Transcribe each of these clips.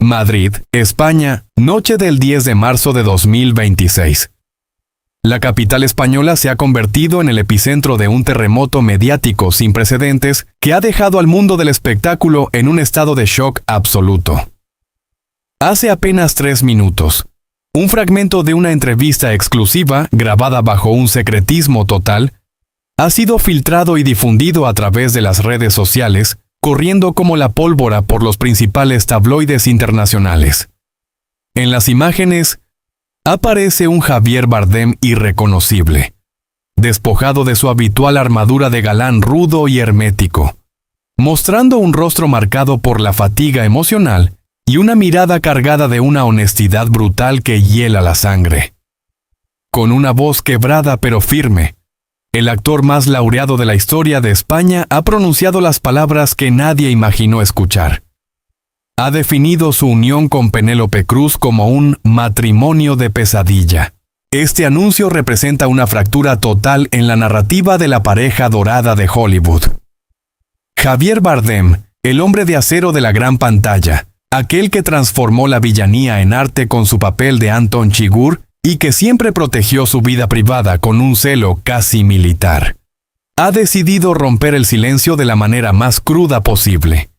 Madrid, España, noche del 10 de marzo de 2026. La capital española se ha convertido en el epicentro de un terremoto mediático sin precedentes que ha dejado al mundo del espectáculo en un estado de shock absoluto. Hace apenas 3 minutos, un fragmento de una entrevista exclusiva, grabada bajo un secretismo total, ha sido filtrado y difundido a través de las redes sociales, corriendo como la pólvora por los principales tabloides internacionales. En las imágenes, aparece un Javier Bardem irreconocible, despojado de su habitual armadura de galán rudo y hermético, mostrando un rostro marcado por la fatiga emocional y una mirada cargada de una honestidad brutal que hiela la sangre. Con una voz quebrada pero firme, el actor más laureado de la historia de España ha pronunciado las palabras que nadie imaginó escuchar. Ha definido su unión con Penélope Cruz como un matrimonio de pesadilla. Este anuncio representa una fractura total en la narrativa de la pareja dorada de Hollywood. Javier Bardem, el hombre de acero de la gran pantalla, aquel que transformó la villanía en arte con su papel de Anton Chigurh y que siempre protegió su vida privada con un celo casi militar, ha decidido romper el silencio de la manera más cruda posible.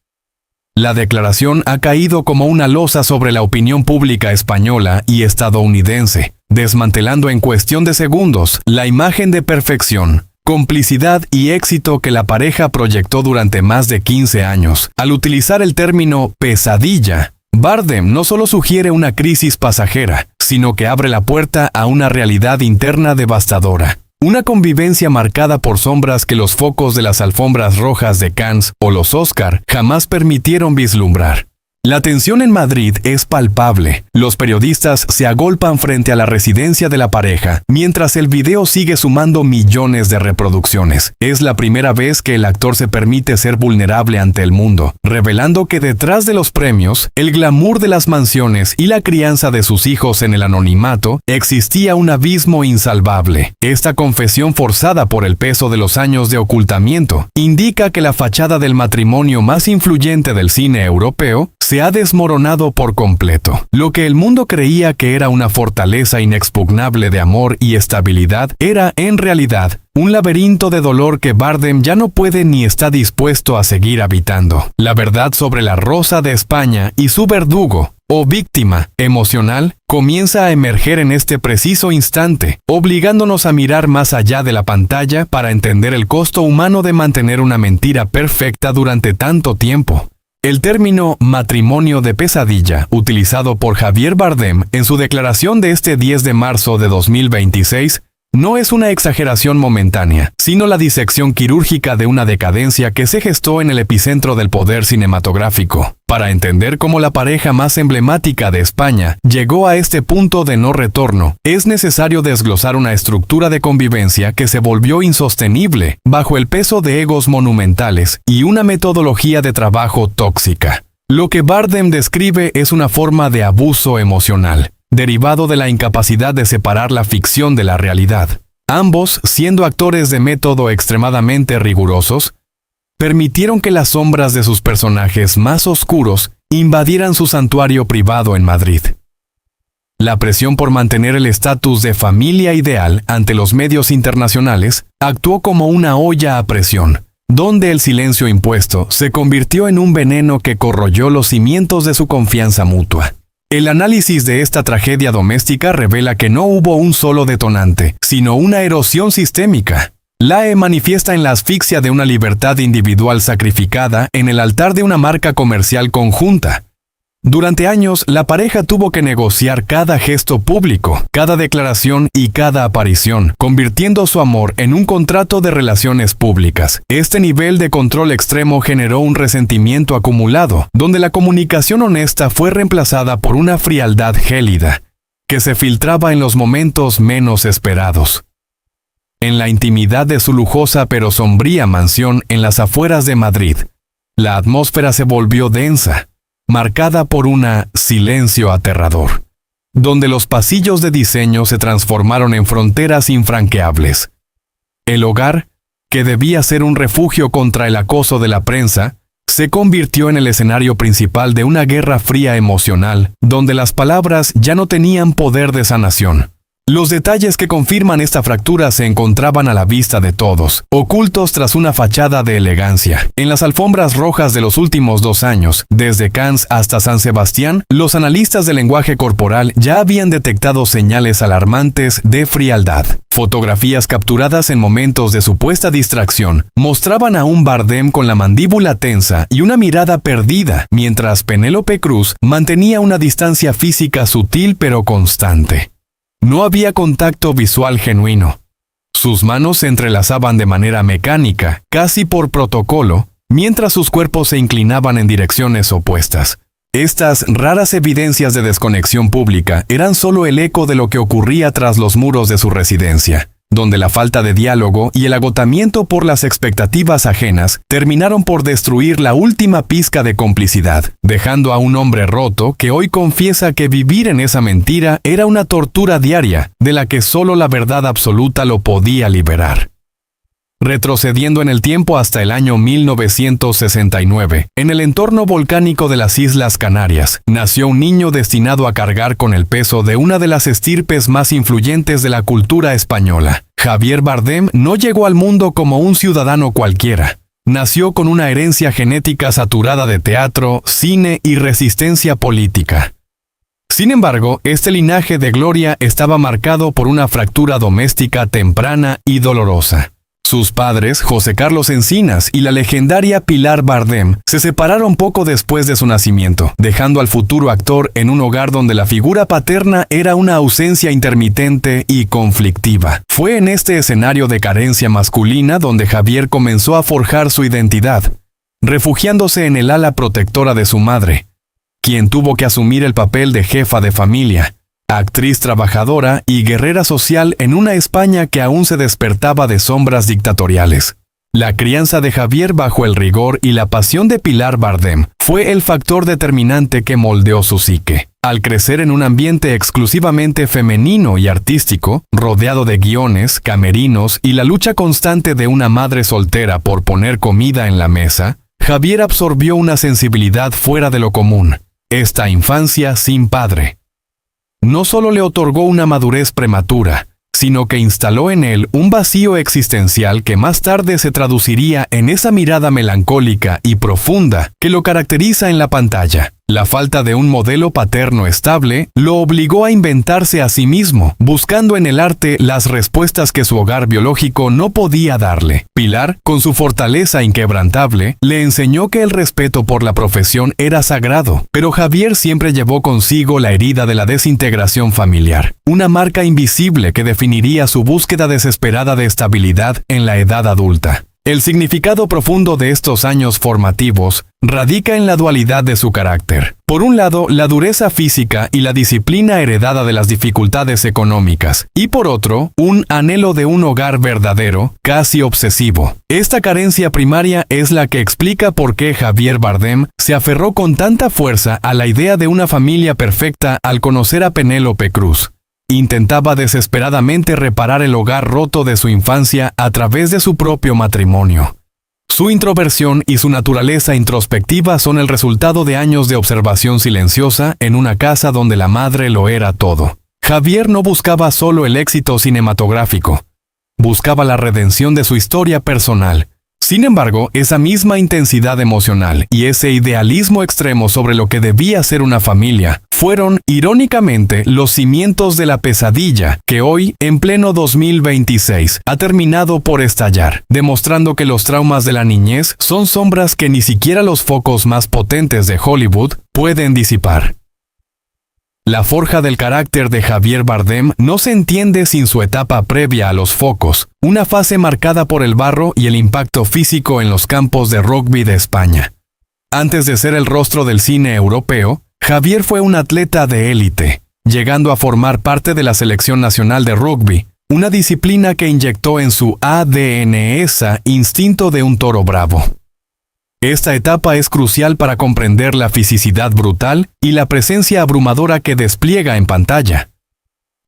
La declaración ha caído como una losa sobre la opinión pública española y estadounidense, desmantelando en cuestión de segundos la imagen de perfección, complicidad y éxito que la pareja proyectó durante más de 15 años. Al utilizar el término pesadilla, Bardem no solo sugiere una crisis pasajera, sino que abre la puerta a una realidad interna devastadora. Una convivencia marcada por sombras que los focos de las alfombras rojas de Cannes o los Oscar jamás permitieron vislumbrar. La tensión en Madrid es palpable. Los periodistas se agolpan frente a la residencia de la pareja, mientras el video sigue sumando millones de reproducciones. Es la primera vez que el actor se permite ser vulnerable ante el mundo, revelando que detrás de los premios, el glamour de las mansiones y la crianza de sus hijos en el anonimato, existía un abismo insalvable. Esta confesión forzada por el peso de los años de ocultamiento indica que la fachada del matrimonio más influyente del cine europeo se ha desmoronado por completo. Lo que el mundo creía que era una fortaleza inexpugnable de amor y estabilidad era, en realidad, un laberinto de dolor que Bardem ya no puede ni está dispuesto a seguir habitando. La verdad sobre la Rosa de España y su verdugo, o víctima emocional, comienza a emerger en este preciso instante, obligándonos a mirar más allá de la pantalla para entender el costo humano de mantener una mentira perfecta durante tanto tiempo. El término matrimonio de pesadilla, utilizado por Javier Bardem en su declaración de este 10 de marzo de 2026, no es una exageración momentánea, sino la disección quirúrgica de una decadencia que se gestó en el epicentro del poder cinematográfico. Para entender cómo la pareja más emblemática de España llegó a este punto de no retorno, es necesario desglosar una estructura de convivencia que se volvió insostenible bajo el peso de egos monumentales y una metodología de trabajo tóxica. Lo que Bardem describe es una forma de abuso emocional, derivado de la incapacidad de separar la ficción de la realidad. Ambos, siendo actores de método extremadamente rigurosos, permitieron que las sombras de sus personajes más oscuros invadieran su santuario privado en Madrid. La presión por mantener el estatus de familia ideal ante los medios internacionales actuó como una olla a presión, donde el silencio impuesto se convirtió en un veneno que corroyó los cimientos de su confianza mutua. El análisis de esta tragedia doméstica revela que no hubo un solo detonante, sino una erosión sistémica. La manifiesta en la asfixia de una libertad individual sacrificada en el altar de una marca comercial conjunta. Durante años, la pareja tuvo que negociar cada gesto público, cada declaración y cada aparición, convirtiendo su amor en un contrato de relaciones públicas. Este nivel de control extremo generó un resentimiento acumulado, donde la comunicación honesta fue reemplazada por una frialdad gélida, que se filtraba en los momentos menos esperados. En la intimidad de su lujosa pero sombría mansión en las afueras de Madrid, la atmósfera se volvió densa, marcada por un silencio aterrador, donde los pasillos de diseño se transformaron en fronteras infranqueables. El hogar, que debía ser un refugio contra el acoso de la prensa, se convirtió en el escenario principal de una guerra fría emocional, donde las palabras ya no tenían poder de sanación. Los detalles que confirman esta fractura se encontraban a la vista de todos, ocultos tras una fachada de elegancia. En las alfombras rojas de los últimos 2 años, desde Cannes hasta San Sebastián, los analistas del lenguaje corporal ya habían detectado señales alarmantes de frialdad. Fotografías capturadas en momentos de supuesta distracción mostraban a un Bardem con la mandíbula tensa y una mirada perdida, mientras Penélope Cruz mantenía una distancia física sutil pero constante. No había contacto visual genuino. Sus manos se entrelazaban de manera mecánica, casi por protocolo, mientras sus cuerpos se inclinaban en direcciones opuestas. Estas raras evidencias de desconexión pública eran solo el eco de lo que ocurría tras los muros de su residencia, donde la falta de diálogo y el agotamiento por las expectativas ajenas terminaron por destruir la última pizca de complicidad, dejando a un hombre roto que hoy confiesa que vivir en esa mentira era una tortura diaria, de la que solo la verdad absoluta lo podía liberar. Retrocediendo en el tiempo hasta el año 1969, en el entorno volcánico de las Islas Canarias, nació un niño destinado a cargar con el peso de una de las estirpes más influyentes de la cultura española. Javier Bardem no llegó al mundo como un ciudadano cualquiera. Nació con una herencia genética saturada de teatro, cine y resistencia política. Sin embargo, este linaje de gloria estaba marcado por una fractura doméstica temprana y dolorosa. Sus padres, José Carlos Encinas y la legendaria Pilar Bardem, se separaron poco después de su nacimiento, dejando al futuro actor en un hogar donde la figura paterna era una ausencia intermitente y conflictiva. Fue en este escenario de carencia masculina donde Javier comenzó a forjar su identidad, refugiándose en el ala protectora de su madre, quien tuvo que asumir el papel de jefa de familia, actriz trabajadora y guerrera social en una España que aún se despertaba de sombras dictatoriales. La crianza de Javier bajo el rigor y la pasión de Pilar Bardem fue el factor determinante que moldeó su psique. Al crecer en un ambiente exclusivamente femenino y artístico, rodeado de guiones, camerinos y la lucha constante de una madre soltera por poner comida en la mesa, Javier absorbió una sensibilidad fuera de lo común. Esta infancia sin padre no solo le otorgó una madurez prematura, sino que instaló en él un vacío existencial que más tarde se traduciría en esa mirada melancólica y profunda que lo caracteriza en la pantalla. La falta de un modelo paterno estable lo obligó a inventarse a sí mismo, buscando en el arte las respuestas que su hogar biológico no podía darle. Pilar, con su fortaleza inquebrantable, le enseñó que el respeto por la profesión era sagrado, pero Javier siempre llevó consigo la herida de la desintegración familiar, una marca invisible que definiría su búsqueda desesperada de estabilidad en la edad adulta. El significado profundo de estos años formativos radica en la dualidad de su carácter. Por un lado, la dureza física y la disciplina heredada de las dificultades económicas, y por otro, un anhelo de un hogar verdadero, casi obsesivo. Esta carencia primaria es la que explica por qué Javier Bardem se aferró con tanta fuerza a la idea de una familia perfecta al conocer a Penélope Cruz. Intentaba desesperadamente reparar el hogar roto de su infancia a través de su propio matrimonio. Su introversión y su naturaleza introspectiva son el resultado de años de observación silenciosa en una casa donde la madre lo era todo. Javier no buscaba solo el éxito cinematográfico, buscaba la redención de su historia personal. Sin embargo, esa misma intensidad emocional y ese idealismo extremo sobre lo que debía ser una familia fueron, irónicamente, los cimientos de la pesadilla que hoy, en pleno 2026, ha terminado por estallar, demostrando que los traumas de la niñez son sombras que ni siquiera los focos más potentes de Hollywood pueden disipar. La forja del carácter de Javier Bardem no se entiende sin su etapa previa a los focos, una fase marcada por el barro y el impacto físico en los campos de rugby de España. Antes de ser el rostro del cine europeo, Javier fue un atleta de élite, llegando a formar parte de la selección nacional de rugby, una disciplina que inyectó en su ADN ese instinto de un toro bravo. Esta etapa es crucial para comprender la fisicidad brutal y la presencia abrumadora que despliega en pantalla.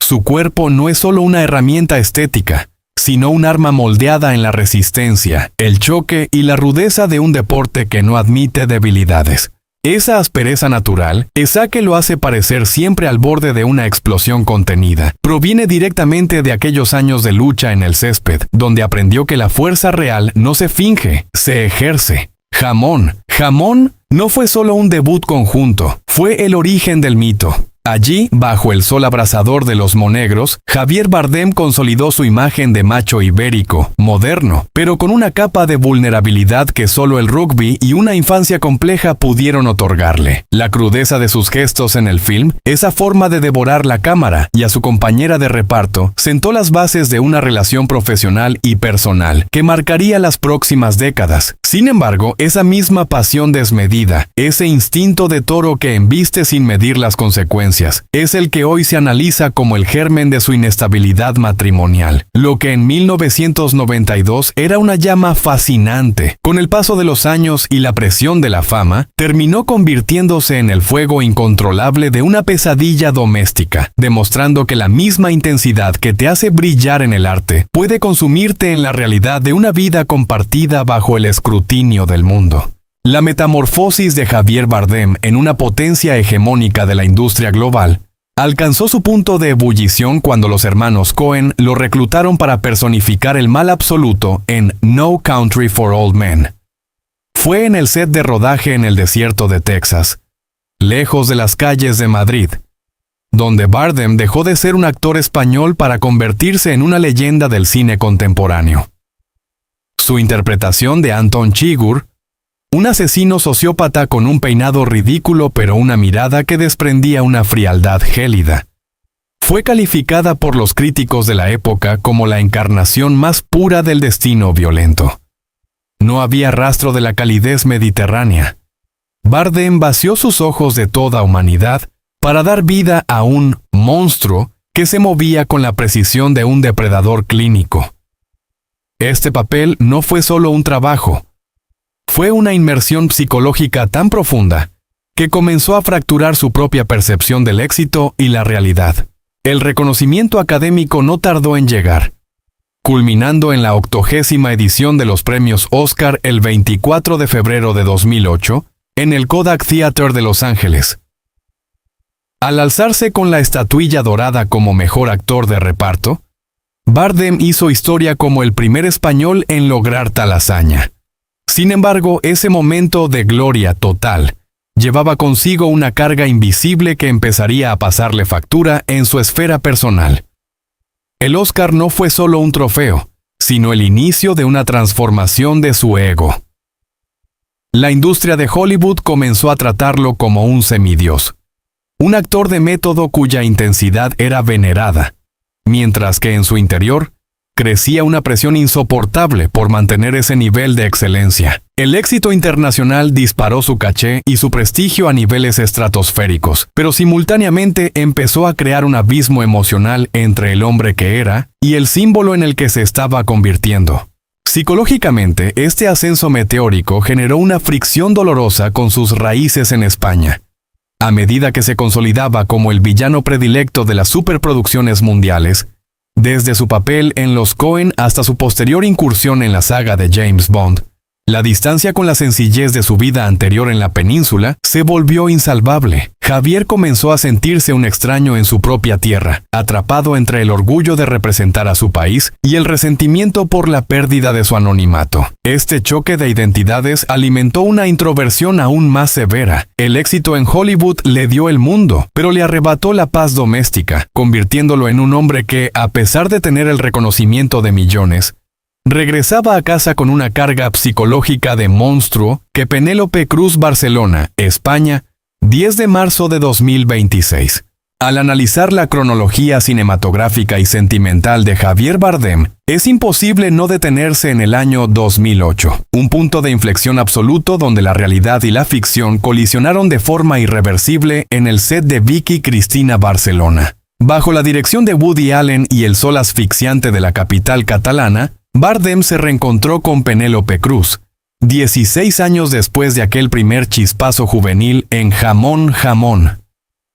Su cuerpo no es solo una herramienta estética, sino un arma moldeada en la resistencia, el choque y la rudeza de un deporte que no admite debilidades. Esa aspereza natural, esa que lo hace parecer siempre al borde de una explosión contenida, proviene directamente de aquellos años de lucha en el césped, donde aprendió que la fuerza real no se finge, se ejerce. Jamón no fue solo un debut conjunto, fue el origen del mito. Allí, bajo el sol abrasador de los monegros, Javier Bardem consolidó su imagen de macho ibérico, moderno, pero con una capa de vulnerabilidad que solo el rugby y una infancia compleja pudieron otorgarle. La crudeza de sus gestos en el film, esa forma de devorar la cámara y a su compañera de reparto, sentó las bases de una relación profesional y personal que marcaría las próximas décadas. Sin embargo, esa misma pasión desmedida, ese instinto de toro que embiste sin medir las consecuencias, es el que hoy se analiza como el germen de su inestabilidad matrimonial. Lo que en 1992 era una llama fascinante, con el paso de los años y la presión de la fama, terminó convirtiéndose en el fuego incontrolable de una pesadilla doméstica, demostrando que la misma intensidad que te hace brillar en el arte puede consumirte en la realidad de una vida compartida bajo el escrutinio del mundo. La metamorfosis de Javier Bardem en una potencia hegemónica de la industria global alcanzó su punto de ebullición cuando los hermanos Coen lo reclutaron para personificar el mal absoluto en No Country for Old Men. Fue en el set de rodaje en el desierto de Texas, lejos de las calles de Madrid, donde Bardem dejó de ser un actor español para convertirse en una leyenda del cine contemporáneo. Su interpretación de Anton Chigurh, un asesino sociópata con un peinado ridículo pero una mirada que desprendía una frialdad gélida, fue calificada por los críticos de la época como la encarnación más pura del destino violento. No había rastro de la calidez mediterránea. Bardem vació sus ojos de toda humanidad para dar vida a un monstruo que se movía con la precisión de un depredador clínico. Este papel no fue solo un trabajo, fue una inmersión psicológica tan profunda que comenzó a fracturar su propia percepción del éxito y la realidad. El reconocimiento académico no tardó en llegar, culminando en la 80ª edición de los premios Oscar el 24 de febrero de 2008 en el Kodak Theater de Los Ángeles. Al alzarse con la estatuilla dorada como mejor actor de reparto, Bardem hizo historia como el primer español en lograr tal hazaña. Sin embargo, ese momento de gloria total llevaba consigo una carga invisible que empezaría a pasarle factura en su esfera personal. El Oscar no fue solo un trofeo, sino el inicio de una transformación de su ego. La industria de Hollywood comenzó a tratarlo como un semidios, un actor de método cuya intensidad era venerada, mientras que en su interior crecía una presión insoportable por mantener ese nivel de excelencia. El éxito internacional disparó su caché y su prestigio a niveles estratosféricos, pero simultáneamente empezó a crear un abismo emocional entre el hombre que era y el símbolo en el que se estaba convirtiendo. Psicológicamente, este ascenso meteórico generó una fricción dolorosa con sus raíces en España. A medida que se consolidaba como el villano predilecto de las superproducciones mundiales, desde su papel en Los Coen hasta su posterior incursión en la saga de James Bond, la distancia con la sencillez de su vida anterior en la península se volvió insalvable. Javier comenzó a sentirse un extraño en su propia tierra, atrapado entre el orgullo de representar a su país y el resentimiento por la pérdida de su anonimato. Este choque de identidades alimentó una introversión aún más severa. El éxito en Hollywood le dio el mundo, pero le arrebató la paz doméstica, convirtiéndolo en un hombre que, a pesar de tener el reconocimiento de millones, regresaba a casa con una carga psicológica de monstruo que Penélope Cruz, Barcelona, España, 10 de marzo de 2026. Al analizar la cronología cinematográfica y sentimental de Javier Bardem, es imposible no detenerse en el año 2008, un punto de inflexión absoluto donde la realidad y la ficción colisionaron de forma irreversible en el set de Vicky Cristina Barcelona. Bajo la dirección de Woody Allen y el sol asfixiante de la capital catalana, Bardem se reencontró con Penélope Cruz, 16 años después de aquel primer chispazo juvenil en Jamón.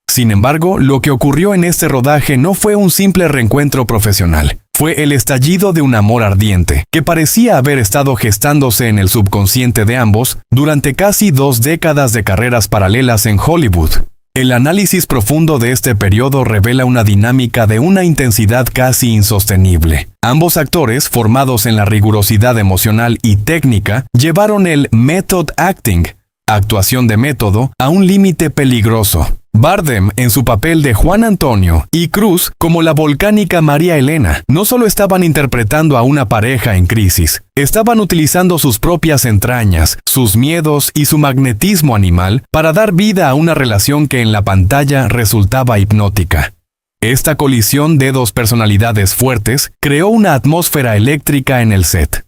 Sin embargo, lo que ocurrió en este rodaje no fue un simple reencuentro profesional. fue el estallido de un amor ardiente, que parecía haber estado gestándose en el subconsciente de ambos durante casi 2 décadas de carreras paralelas en Hollywood. El análisis profundo de este periodo revela una dinámica de una intensidad casi insostenible. Ambos actores, formados en la rigurosidad emocional y técnica, llevaron el method acting, actuación de método, a un límite peligroso. Bardem en su papel de Juan Antonio y Cruise como la volcánica María Elena no solo estaban interpretando a una pareja en crisis, estaban utilizando sus propias entrañas, sus miedos y su magnetismo animal para dar vida a una relación que en la pantalla resultaba hipnótica. Esta colisión de 2 personalidades fuertes creó una atmósfera eléctrica en el set.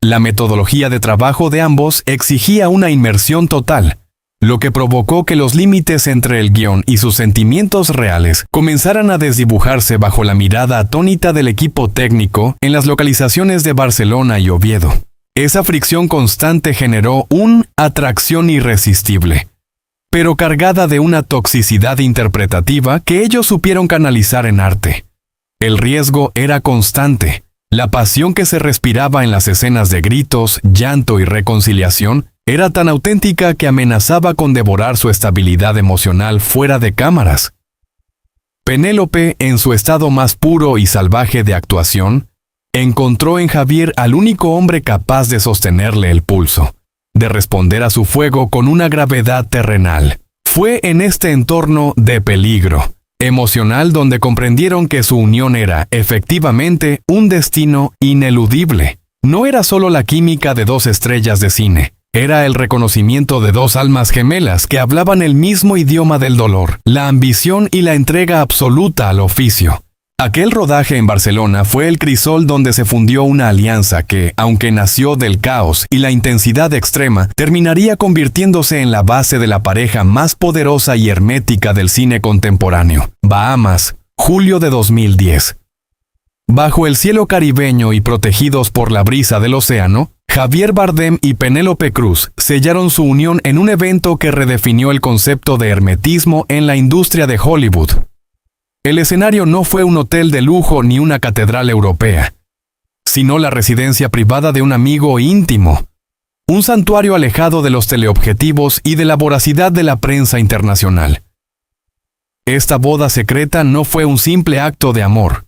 La metodología de trabajo de ambos exigía una inmersión total, lo que provocó que los límites entre el guión y sus sentimientos reales comenzaran a desdibujarse bajo la mirada atónita del equipo técnico en las localizaciones de Barcelona y Oviedo. Esa fricción constante generó una atracción irresistible, pero cargada de una toxicidad interpretativa que ellos supieron canalizar en arte. El riesgo era constante. La pasión que se respiraba en las escenas de gritos, llanto y reconciliación era tan auténtica que amenazaba con devorar su estabilidad emocional fuera de cámaras. Penélope, en su estado más puro y salvaje de actuación, encontró en Javier al único hombre capaz de sostenerle el pulso, de responder a su fuego con una gravedad terrenal. Fue en este entorno de peligro emocional donde comprendieron que su unión era, efectivamente, un destino ineludible. No era solo la química de 2 estrellas de cine. Era el reconocimiento de 2 almas gemelas que hablaban el mismo idioma del dolor, la ambición y la entrega absoluta al oficio. Aquel rodaje en Barcelona fue el crisol donde se fundió una alianza que, aunque nació del caos y la intensidad extrema, terminaría convirtiéndose en la base de la pareja más poderosa y hermética del cine contemporáneo. Bahamas, julio de 2010. Bajo el cielo caribeño y protegidos por la brisa del océano, Javier Bardem y Penélope Cruz sellaron su unión en un evento que redefinió el concepto de hermetismo en la industria de Hollywood. El escenario no fue un hotel de lujo ni una catedral europea, sino la residencia privada de un amigo íntimo, un santuario alejado de los teleobjetivos y de la voracidad de la prensa internacional. Esta boda secreta no fue un simple acto de amor,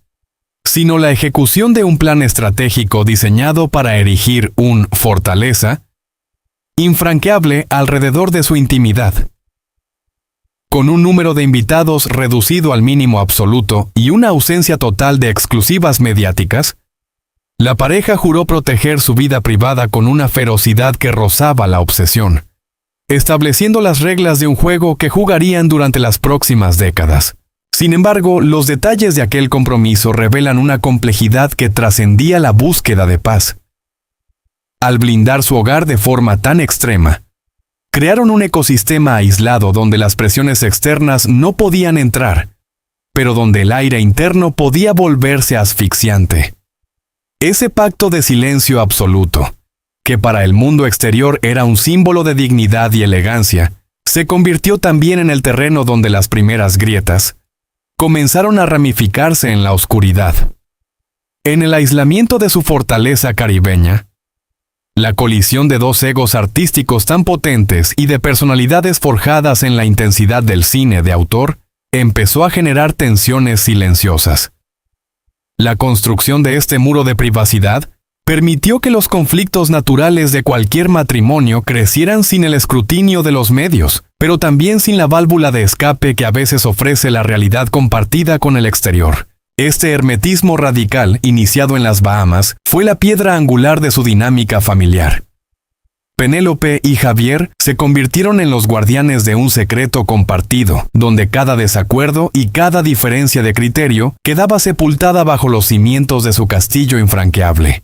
sino la ejecución de un plan estratégico diseñado para erigir una fortaleza infranqueable alrededor de su intimidad. Con un número de invitados reducido al mínimo absoluto y una ausencia total de exclusivas mediáticas, la pareja juró proteger su vida privada con una ferocidad que rozaba la obsesión, estableciendo las reglas de un juego que jugarían durante las próximas décadas. Sin embargo, los detalles de aquel compromiso revelan una complejidad que trascendía la búsqueda de paz. Al blindar su hogar de forma tan extrema, crearon un ecosistema aislado donde las presiones externas no podían entrar, pero donde el aire interno podía volverse asfixiante. Ese pacto de silencio absoluto, que para el mundo exterior era un símbolo de dignidad y elegancia, se convirtió también en el terreno donde las primeras grietas comenzaron a ramificarse en la oscuridad. En el aislamiento de su fortaleza caribeña, la colisión de 2 egos artísticos tan potentes y de personalidades forjadas en la intensidad del cine de autor empezó a generar tensiones silenciosas. La construcción de este muro de privacidad permitió que los conflictos naturales de cualquier matrimonio crecieran sin el escrutinio de los medios, pero también sin la válvula de escape que a veces ofrece la realidad compartida con el exterior. Este hermetismo radical, iniciado en las Bahamas, fue la piedra angular de su dinámica familiar. Penélope y Javier se convirtieron en los guardianes de un secreto compartido, donde cada desacuerdo y cada diferencia de criterio quedaba sepultada bajo los cimientos de su castillo infranqueable.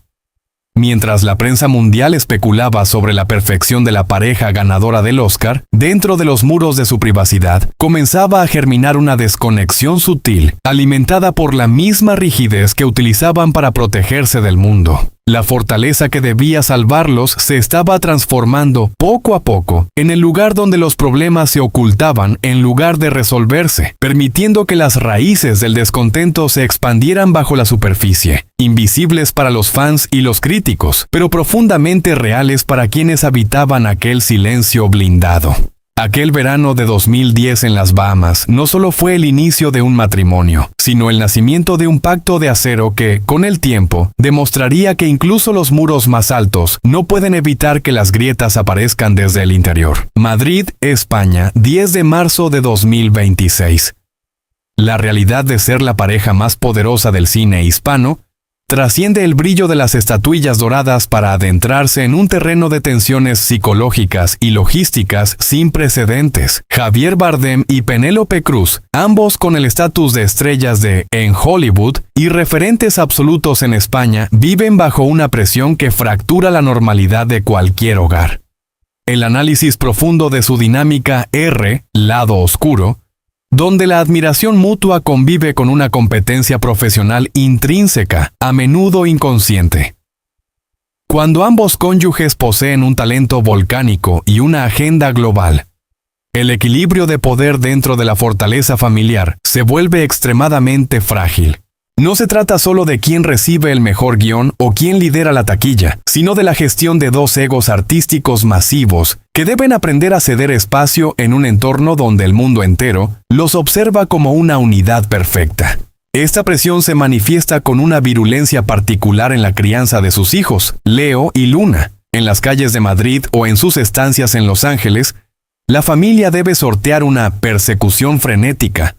Mientras la prensa mundial especulaba sobre la perfección de la pareja ganadora del Oscar, dentro de los muros de su privacidad, comenzaba a germinar una desconexión sutil, alimentada por la misma rigidez que utilizaban para protegerse del mundo. La fortaleza que debía salvarlos se estaba transformando poco a poco en el lugar donde los problemas se ocultaban en lugar de resolverse, permitiendo que las raíces del descontento se expandieran bajo la superficie, invisibles para los fans y los críticos, pero profundamente reales para quienes habitaban aquel silencio blindado. Aquel verano de 2010 en las Bahamas no solo fue el inicio de un matrimonio, sino el nacimiento de un pacto de acero que, con el tiempo, demostraría que incluso los muros más altos no pueden evitar que las grietas aparezcan desde el interior. Madrid, España, 10 de marzo de 2026. La realidad de ser la pareja más poderosa del cine hispano trasciende el brillo de las estatuillas doradas para adentrarse en un terreno de tensiones psicológicas y logísticas sin precedentes. Javier Bardem y Penélope Cruz, ambos con el estatus de estrellas en Hollywood y referentes absolutos en España, viven bajo una presión que fractura la normalidad de cualquier hogar. El análisis profundo de su dinámica lado oscuro, donde la admiración mutua convive con una competencia profesional intrínseca, a menudo inconsciente. Cuando ambos cónyuges poseen un talento volcánico y una agenda global, el equilibrio de poder dentro de la fortaleza familiar se vuelve extremadamente frágil. No se trata solo de quién recibe el mejor guión o quién lidera la taquilla, sino de la gestión de dos egos artísticos masivos que deben aprender a ceder espacio en un entorno donde el mundo entero los observa como una unidad perfecta. Esta presión se manifiesta con una virulencia particular en la crianza de sus hijos, Leo y Luna. En las calles de Madrid o en sus estancias en Los Ángeles, la familia debe sortear una persecución frenética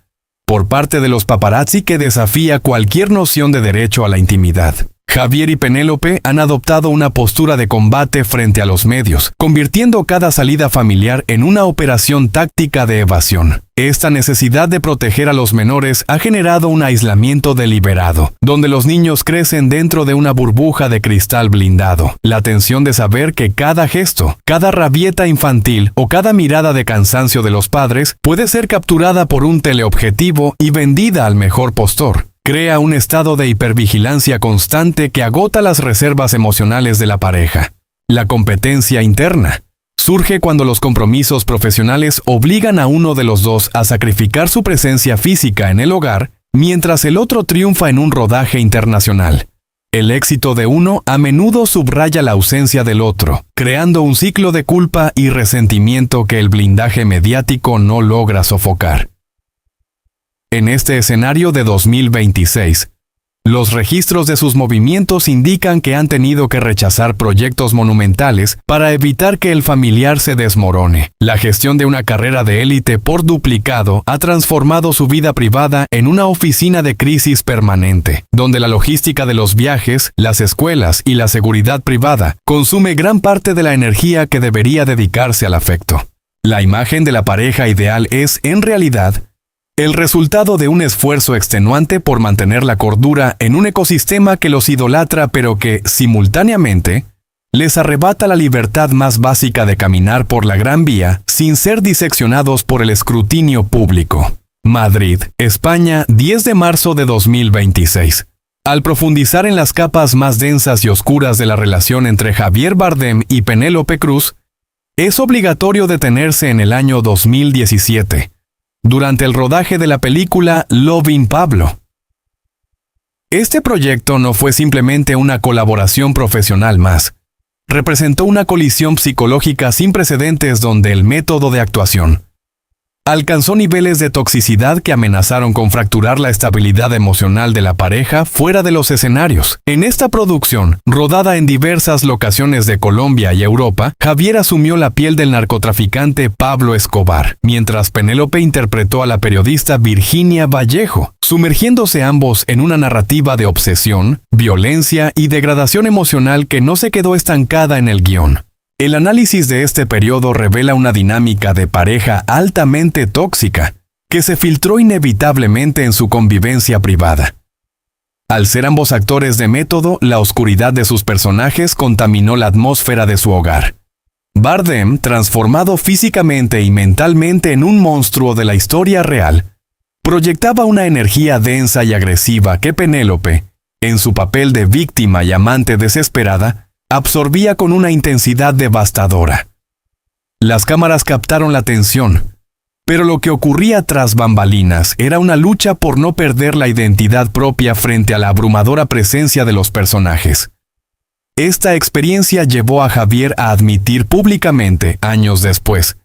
por parte de los paparazzi que desafía cualquier noción de derecho a la intimidad. Javier y Penélope han adoptado una postura de combate frente a los medios, convirtiendo cada salida familiar en una operación táctica de evasión. Esta necesidad de proteger a los menores ha generado un aislamiento deliberado, donde los niños crecen dentro de una burbuja de cristal blindado. La tensión de saber que cada gesto, cada rabieta infantil o cada mirada de cansancio de los padres puede ser capturada por un teleobjetivo y vendida al mejor postor, crea un estado de hipervigilancia constante que agota las reservas emocionales de la pareja. La competencia interna surge cuando los compromisos profesionales obligan a uno de los dos a sacrificar su presencia física en el hogar, mientras el otro triunfa en un rodaje internacional. El éxito de uno a menudo subraya la ausencia del otro, creando un ciclo de culpa y resentimiento que el blindaje mediático no logra sofocar. En este escenario de 2026, los registros de sus movimientos indican que han tenido que rechazar proyectos monumentales para evitar que el familiar se desmorone. La gestión de una carrera de élite por duplicado ha transformado su vida privada en una oficina de crisis permanente, donde la logística de los viajes, las escuelas y la seguridad privada consume gran parte de la energía que debería dedicarse al afecto. La imagen de la pareja ideal es, en realidad, el resultado de un esfuerzo extenuante por mantener la cordura en un ecosistema que los idolatra pero que, simultáneamente, les arrebata la libertad más básica de caminar por la Gran Vía sin ser diseccionados por el escrutinio público. Madrid, España, 10 de marzo de 2026. Al profundizar en las capas más densas y oscuras de la relación entre Javier Bardem y Penélope Cruz, es obligatorio detenerse en el año 2017. Durante el rodaje de la película Loving Pablo. Este proyecto no fue simplemente una colaboración profesional más. Representó una colisión psicológica sin precedentes donde el método de actuación alcanzó niveles de toxicidad que amenazaron con fracturar la estabilidad emocional de la pareja fuera de los escenarios. En esta producción, rodada en diversas locaciones de Colombia y Europa, Javier asumió la piel del narcotraficante Pablo Escobar, mientras Penélope interpretó a la periodista Virginia Vallejo, sumergiéndose ambos en una narrativa de obsesión, violencia y degradación emocional que no se quedó estancada en el guión. El análisis de este periodo revela una dinámica de pareja altamente tóxica, que se filtró inevitablemente en su convivencia privada. Al ser ambos actores de método, la oscuridad de sus personajes contaminó la atmósfera de su hogar. Bardem, transformado físicamente y mentalmente en un monstruo de la historia real, proyectaba una energía densa y agresiva que Penélope, en su papel de víctima y amante desesperada, absorbía con una intensidad devastadora. Las cámaras captaron la tensión, pero lo que ocurría tras bambalinas era una lucha por no perder la identidad propia frente a la abrumadora presencia de los personajes. Esta experiencia llevó a Javier a admitir públicamente, años después,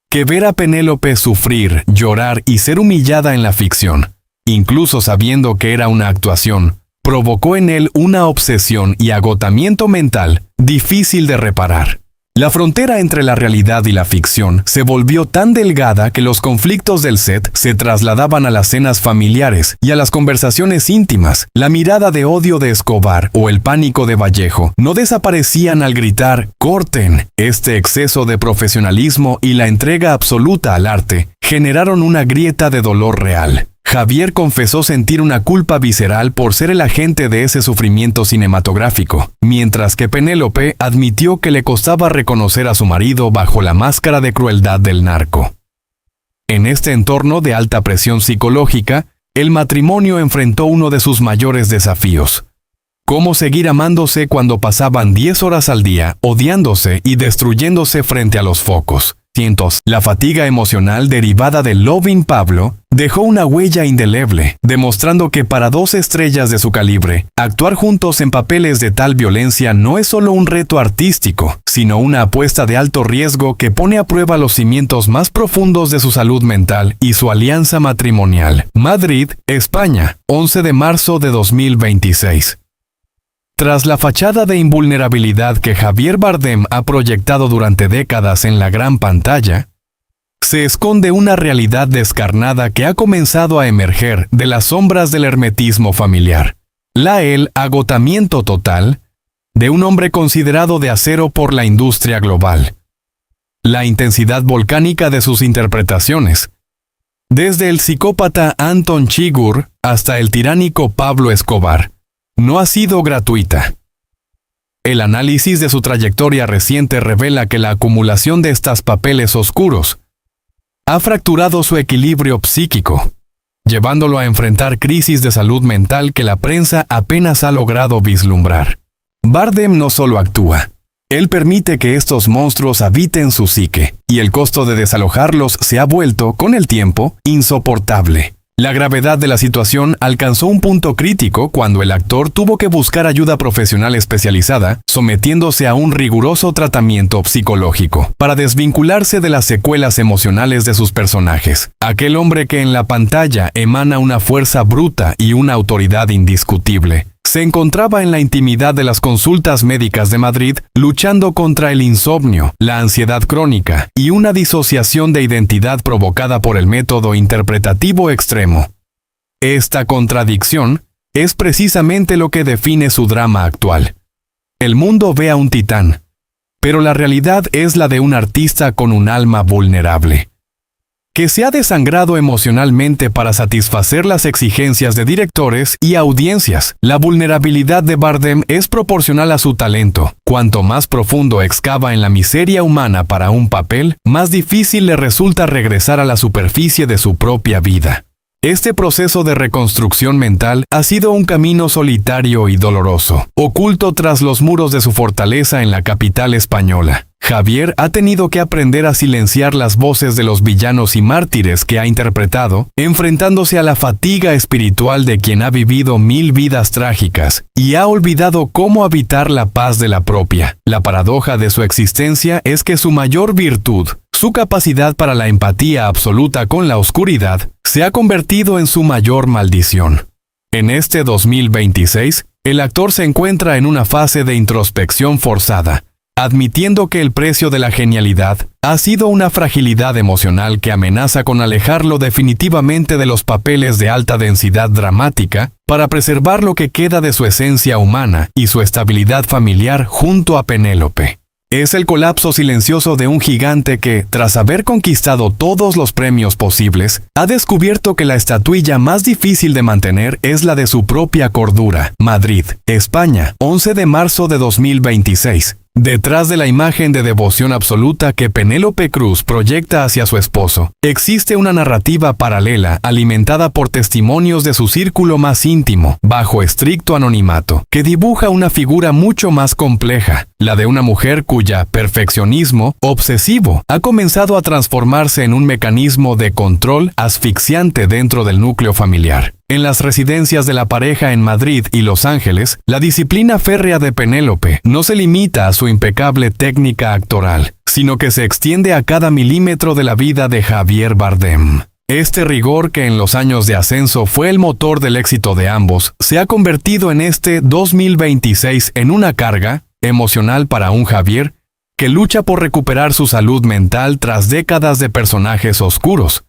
que ver a Penélope sufrir, llorar y ser humillada en la ficción, incluso sabiendo que era una actuación, provocó en él una obsesión y agotamiento mental difícil de reparar. La frontera entre la realidad y la ficción se volvió tan delgada que los conflictos del set se trasladaban a las cenas familiares y a las conversaciones íntimas. La mirada de odio de Escobar o el pánico de Vallejo no desaparecían al gritar «¡Corten!». Este exceso de profesionalismo y la entrega absoluta al arte generaron una grieta de dolor real. Javier confesó sentir una culpa visceral por ser el agente de ese sufrimiento cinematográfico, mientras que Penélope admitió que le costaba reconocer a su marido bajo la máscara de crueldad del narco. En este entorno de alta presión psicológica, el matrimonio enfrentó uno de sus mayores desafíos: cómo seguir amándose cuando pasaban 10 horas al día odiándose y destruyéndose frente a los focos. La fatiga emocional derivada del Loving Pablo dejó una huella indeleble, demostrando que para dos estrellas de su calibre, actuar juntos en papeles de tal violencia no es solo un reto artístico, sino una apuesta de alto riesgo que pone a prueba los cimientos más profundos de su salud mental y su alianza matrimonial. Madrid, España, 11 de marzo de 2026. Tras la fachada de invulnerabilidad que Javier Bardem ha proyectado durante décadas en la gran pantalla, se esconde una realidad descarnada que ha comenzado a emerger de las sombras del hermetismo familiar. El agotamiento total de un hombre considerado de acero por la industria global. La intensidad volcánica de sus interpretaciones, desde el psicópata Anton Chigurh hasta el tiránico Pablo Escobar, no ha sido gratuita. El análisis de su trayectoria reciente revela que la acumulación de estos papeles oscuros ha fracturado su equilibrio psíquico, llevándolo a enfrentar crisis de salud mental que la prensa apenas ha logrado vislumbrar. Bardem no solo actúa, él permite que estos monstruos habiten su psique, y el costo de desalojarlos se ha vuelto, con el tiempo, insoportable. La gravedad de la situación alcanzó un punto crítico cuando el actor tuvo que buscar ayuda profesional especializada, sometiéndose a un riguroso tratamiento psicológico, para desvincularse de las secuelas emocionales de sus personajes. Aquel hombre que en la pantalla emana una fuerza bruta y una autoridad indiscutible, se encontraba en la intimidad de las consultas médicas de Madrid luchando contra el insomnio, la ansiedad crónica y una disociación de identidad provocada por el método interpretativo extremo. Esta contradicción es precisamente lo que define su drama actual. El mundo ve a un titán, pero la realidad es la de un artista con un alma vulnerable, que se ha desangrado emocionalmente para satisfacer las exigencias de directores y audiencias. La vulnerabilidad de Bardem es proporcional a su talento. Cuanto más profundo excava en la miseria humana para un papel, más difícil le resulta regresar a la superficie de su propia vida. Este proceso de reconstrucción mental ha sido un camino solitario y doloroso, oculto tras los muros de su fortaleza en la capital española. Javier ha tenido que aprender a silenciar las voces de los villanos y mártires que ha interpretado, enfrentándose a la fatiga espiritual de quien ha vivido 1000 vidas trágicas, y ha olvidado cómo habitar la paz de la propia. La paradoja de su existencia es que su mayor virtud, su capacidad para la empatía absoluta con la oscuridad, se ha convertido en su mayor maldición. En este 2026, el actor se encuentra en una fase de introspección forzada, admitiendo que el precio de la genialidad ha sido una fragilidad emocional que amenaza con alejarlo definitivamente de los papeles de alta densidad dramática para preservar lo que queda de su esencia humana y su estabilidad familiar junto a Penélope. Es el colapso silencioso de un gigante que, tras haber conquistado todos los premios posibles, ha descubierto que la estatuilla más difícil de mantener es la de su propia cordura. Madrid, España, 11 de marzo de 2026. Detrás de la imagen de devoción absoluta que Penélope Cruz proyecta hacia su esposo, existe una narrativa paralela alimentada por testimonios de su círculo más íntimo, bajo estricto anonimato, que dibuja una figura mucho más compleja, la de una mujer cuya perfeccionismo obsesivo ha comenzado a transformarse en un mecanismo de control asfixiante dentro del núcleo familiar. En las residencias de la pareja en Madrid y Los Ángeles, la disciplina férrea de Penélope no se limita a su impecable técnica actoral, sino que se extiende a cada milímetro de la vida de Javier Bardem. Este rigor, que en los años de ascenso fue el motor del éxito de ambos, se ha convertido en este 2026 en una carga emocional para un Javier que lucha por recuperar su salud mental tras décadas de personajes oscuros,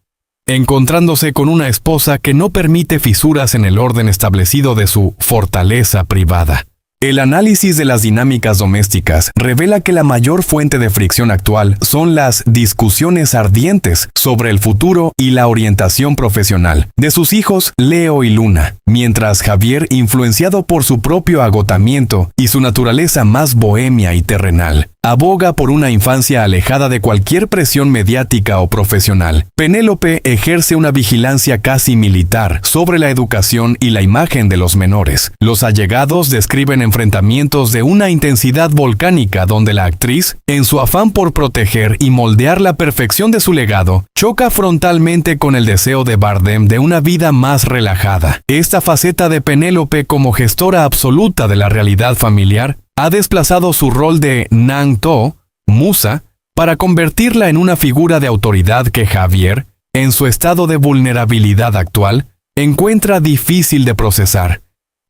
encontrándose con una esposa que no permite fisuras en el orden establecido de su fortaleza privada. El análisis de las dinámicas domésticas revela que la mayor fuente de fricción actual son las discusiones ardientes sobre el futuro y la orientación profesional de sus hijos Leo y Luna, mientras Javier, influenciado por su propio agotamiento y su naturaleza más bohemia y terrenal, aboga por una infancia alejada de cualquier presión mediática o profesional. Penélope ejerce una vigilancia casi militar sobre la educación y la imagen de los menores. Los allegados describen enfrentamientos de una intensidad volcánica donde la actriz, en su afán por proteger y moldear la perfección de su legado, choca frontalmente con el deseo de Bardem de una vida más relajada. Esta faceta de Penélope como gestora absoluta de la realidad familiar ha desplazado su rol de Nang To, musa, para convertirla en una figura de autoridad que Javier, en su estado de vulnerabilidad actual, encuentra difícil de procesar,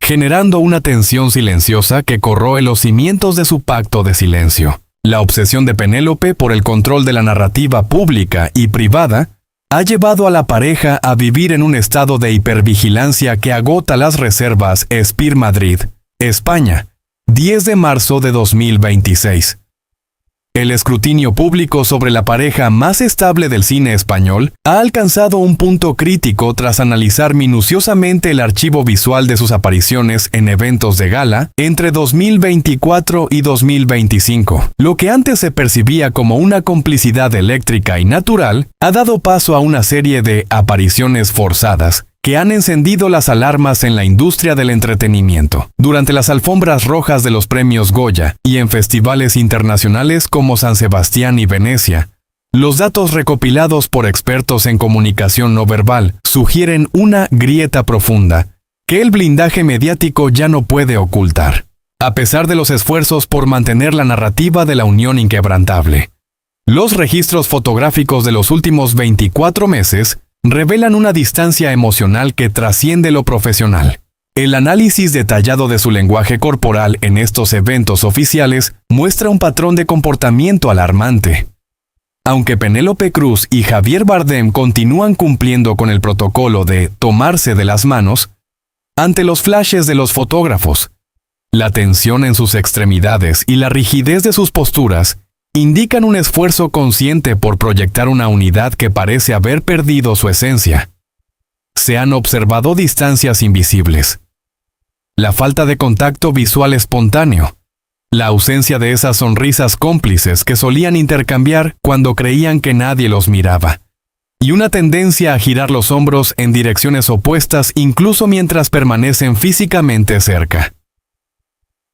generando una tensión silenciosa que corroe los cimientos de su pacto de silencio. La obsesión de Penélope por el control de la narrativa pública y privada ha llevado a la pareja a vivir en un estado de hipervigilancia que agota las reservas. Spir Madrid, España, 10 de marzo de 2026. El escrutinio público sobre la pareja más estable del cine español ha alcanzado un punto crítico tras analizar minuciosamente el archivo visual de sus apariciones en eventos de gala entre 2024 y 2025. Lo que antes se percibía como una complicidad eléctrica y natural ha dado paso a una serie de apariciones forzadas que han encendido las alarmas en la industria del entretenimiento. Durante las alfombras rojas de los premios Goya y en festivales internacionales como San Sebastián y Venecia, los datos recopilados por expertos en comunicación no verbal sugieren una grieta profunda que el blindaje mediático ya no puede ocultar, a pesar de los esfuerzos por mantener la narrativa de la unión inquebrantable. Los registros fotográficos de los últimos 24 meses revelan una distancia emocional que trasciende lo profesional. El análisis detallado de su lenguaje corporal en estos eventos oficiales muestra un patrón de comportamiento alarmante. Aunque Penélope Cruz y Javier Bardem continúan cumpliendo con el protocolo de tomarse de las manos, ante los flashes de los fotógrafos, la tensión en sus extremidades y la rigidez de sus posturas indican un esfuerzo consciente por proyectar una unidad que parece haber perdido su esencia. Se han observado distancias invisibles, la falta de contacto visual espontáneo, la ausencia de esas sonrisas cómplices que solían intercambiar cuando creían que nadie los miraba, y una tendencia a girar los hombros en direcciones opuestas incluso mientras permanecen físicamente cerca.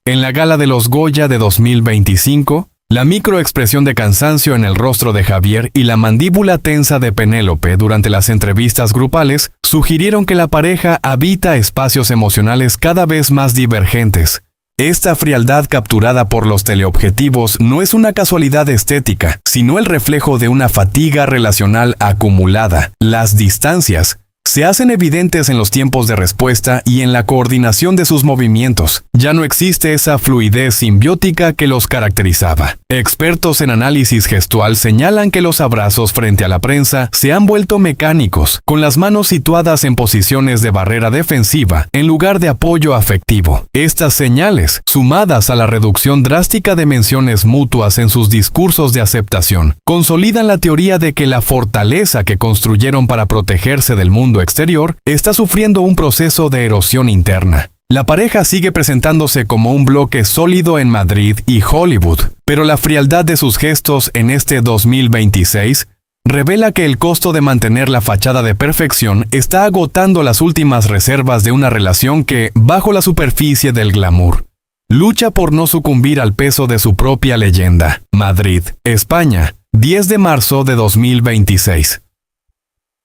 En la gala de los Goya de 2025, la microexpresión de cansancio en el rostro de Javier y la mandíbula tensa de Penélope durante las entrevistas grupales sugirieron que la pareja habita espacios emocionales cada vez más divergentes. Esta frialdad capturada por los teleobjetivos no es una casualidad estética, sino el reflejo de una fatiga relacional acumulada. Las distancias se hacen evidentes en los tiempos de respuesta y en la coordinación de sus movimientos. Ya no existe esa fluidez simbiótica que los caracterizaba. Expertos en análisis gestual señalan que los abrazos frente a la prensa se han vuelto mecánicos, con las manos situadas en posiciones de barrera defensiva en lugar de apoyo afectivo. Estas señales, sumadas a la reducción drástica de menciones mutuas en sus discursos de aceptación, consolidan la teoría de que la fortaleza que construyeron para protegerse del mundo exterior está sufriendo un proceso de erosión interna. La pareja sigue presentándose como un bloque sólido en Madrid y Hollywood, pero la frialdad de sus gestos en este 2026 revela que el costo de mantener la fachada de perfección está agotando las últimas reservas de una relación que, bajo la superficie del glamour, lucha por no sucumbir al peso de su propia leyenda. Madrid, España, 10 de marzo de 2026.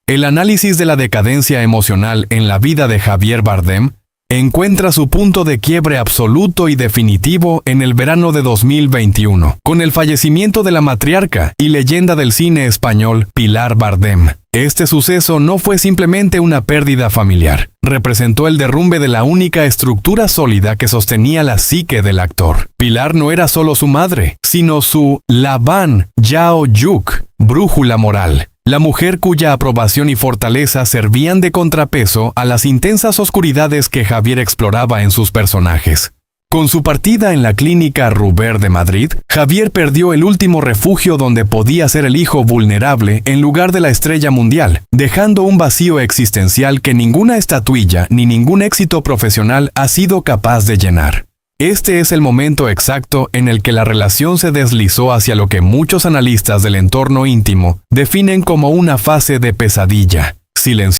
El análisis de la decadencia emocional en la vida de Javier Bardem encuentra su punto de quiebre absoluto y definitivo en el verano de 2021, con el fallecimiento de la matriarca y leyenda del cine español Pilar Bardem. Este suceso no fue simplemente una pérdida familiar, representó el derrumbe de la única estructura sólida que sostenía la psique del actor. Pilar no era solo su madre, sino su Laban Yao Yuk, brújula moral. La mujer cuya aprobación y fortaleza servían de contrapeso a las intensas oscuridades que Javier exploraba en sus personajes. Con su partida en la clínica Ruber de Madrid, Javier perdió el último refugio donde podía ser el hijo vulnerable en lugar de la estrella mundial, dejando un vacío existencial que ninguna estatuilla ni ningún éxito profesional ha sido capaz de llenar. Este es el momento exacto en el que la relación se deslizó hacia lo que muchos analistas del entorno íntimo definen como una fase de pesadilla, silenciosa.